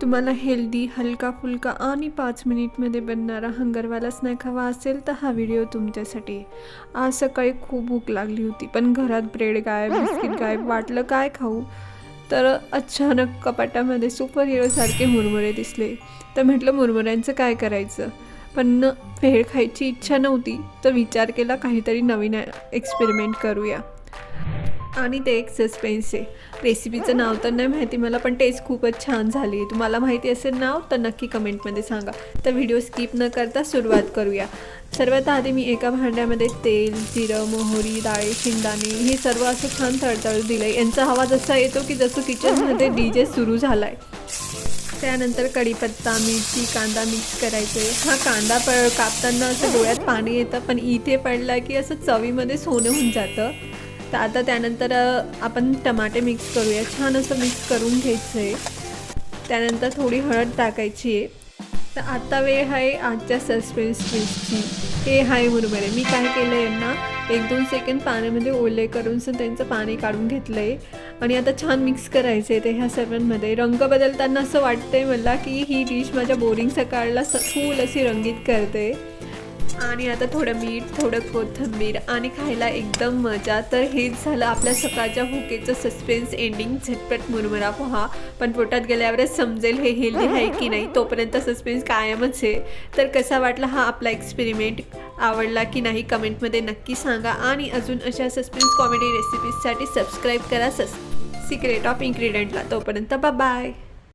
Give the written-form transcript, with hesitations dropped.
तुम्हाला हेल्दी, हलका फुलका आणि 5 मिनिटमध्ये बनणारा हंगरवाला स्नॅक हवा असेल तर हा व्हिडिओ तुमच्यासाठी आहे. आज सकाळी खूप भूक लागली होती, पण घरात ब्रेड गायब, बिस्किट गायब, वाटलं काय खाऊ. तर अचानक कपाटामध्ये सुपर हिरोसारखे मुरमुरे दिसले. तर म्हटलं मुरमुऱ्यांचं काय करायचं, पण भेळ खायची इच्छा नव्हती. तर विचार केला काहीतरी नवीन एक्सपेरिमेंट करूया. आणि ते एक सस्पेन्स आहे. रेसिपीचं नाव तर नाही माहिती मला, पण टेस्ट खूपच छान झाली. तुम्हाला माहिती असेल नाव तर नक्की कमेंटमध्ये सांगा. तर व्हिडिओ स्किप न करता सुरुवात करूया. सर्वात आधी मी एका भांड्यामध्ये तेल, जिरं, मोहरी, डाळी, शेंगदाणे हे सर्व असं छान तडतडू दिलं. यांचा आवाज असा येतो की जसं किचनमध्ये DJ सुरू झाला आहे. त्यानंतर कढीपत्ता, मिरची, कांदा मिक्स करायचे. हा कांदा कापताना असं डोळ्यात पाणी येतं, पण इथे पडला की असं चवीमध्ये सोनं होऊन जातं. तर आता त्यानंतर आपण टमाटे मिक्स करूया. छान असं मिक्स करून घ्यायचं आहे. त्यानंतर थोडी हळद टाकायची आहे. तर आता वेळ आहे आजच्या सस्पेन्स ट्विस्टची. हे आहे मुरमुरे. मी काय केलं आहे यांना 1-2 सेकंद पाण्यामध्ये ओले करून त्यांचं पाणी काढून घेतलं आहे. आणि आता छान मिक्स करायचं आहे ते ह्या सर्वांमध्ये. रंग बदलताना असं वाटतंय मला की ही डिश माझ्या बोरिंग सकाळला फुल अशी रंगीत करते. आणि आता थोडं मीठ, थोडं कोथिंबीर आणि खायला एकदम मजा. तर हेच झालं आपल्या सकाळच्या भुकेचं सस्पेन्स एंडिंग. झटपट मुरमुरा पोहा, पण पोटात गेल्यावरच समजेल हे हेल्दी आहे की नाही. तोपर्यंत सस्पेन्स कायमच आहे. तर कसा वाटला हा आपला एक्सपेरिमेंट, आवडला की नाही कमेंटमध्ये नक्की सांगा. आणि अजून अशा सस्पेन्स कॉमेडी रेसिपीजसाठी सबस्क्राईब करा सिक्रेट ऑफ इन्ग्रेडियंटला. तोपर्यंत बाय.